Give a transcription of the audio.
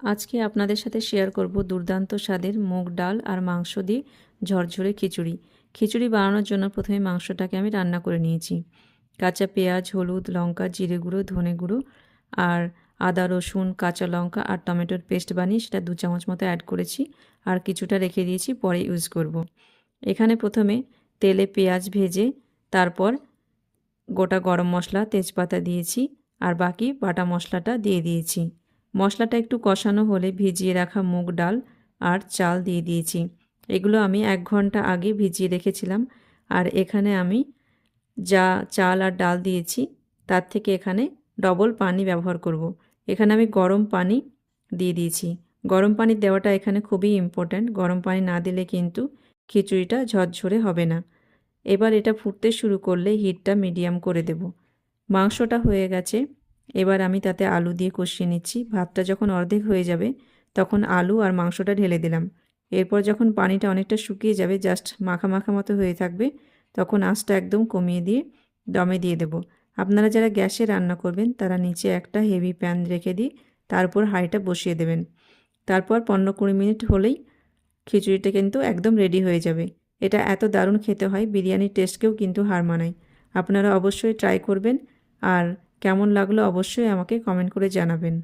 আজকে আপনাদের সাথে শেয়ার করব দুর্দান্ত স্বাদের মুগ ডাল আর মাংস দিয়ে ঝরঝরে খিচুড়ি। খিচুড়ি বানানোর জন্য প্রথমে মাংসটাকে আমি রান্না করে নিয়েছি। কাঁচা পেঁয়াজ, হলুদ, লঙ্কা, জিরে গুঁড়ো, ধনে গুঁড়ো আর আদা, রসুন, কাঁচা লঙ্কা আর টমেটোর পেস্ট বানিয়ে সেটা 2 চামচ মতো অ্যাড করেছি আর কিছুটা রেখে দিয়েছি, পরে ইউজ করব। এখানে প্রথমে তেলে পেঁয়াজ ভেজে তারপর গোটা গরম মশলা, তেজপাতা দিয়েছি আর বাকি বাটা মশলাটা দিয়ে দিয়েছি। মশলাটা একটু কষানো হলে ভিজিয়ে রাখা মুগ ডাল আর চাল দিয়ে দিয়েছি। এগুলো আমি 1 ঘন্টা আগে ভিজিয়ে রেখেছিলাম। আর এখানে আমি যা চাল আর ডাল দিয়েছি তার থেকে এখানে ডবল পানি ব্যবহার করব। এখানে আমি গরম পানি দিয়ে দিয়েছি। গরম পানি দেওয়াটা এখানে খুবই ইম্পর্ট্যান্ট। গরম পানি না দিলে কিন্তু খিচুড়িটা ঝরঝরে হবে না। এবার এটা ফুটতে শুরু করলে হিটটা মিডিয়াম করে দেব। মাংসটা হয়ে গেছে, এবার আমি তাতে আলু দিয়ে কষিয়ে নিচ্ছি। ভাতটা যখন অর্ধেক হয়ে যাবে তখন আলু আর মাংসটা ঢেলে দিলাম। এরপর যখন পানিটা অনেকটা শুকিয়ে যাবে, জাস্ট মাখা মাখা মতো হয়ে থাকবে, তখন আঁচটা একদম কমিয়ে দিয়ে দমে দিয়ে দেব। আপনারা যারা গ্যাসে রান্না করবেন তারা নিচে একটা হেভি প্যান রেখে দিয়ে তার উপর হাঁড়িটা বসিয়ে দেবেন। তারপর 15-20 মিনিট হলেই খিচুড়িটা কিন্তু একদম রেডি হয়ে যাবে। এটা এত দারুণ খেতে হয়, বিরিয়ানির টেস্টকেও কিন্তু হার মানায়। আপনারা অবশ্যই ট্রাই করবেন আর কেমন লাগলো অবশ্যই আমাকে কমেন্ট করে জানাবেন।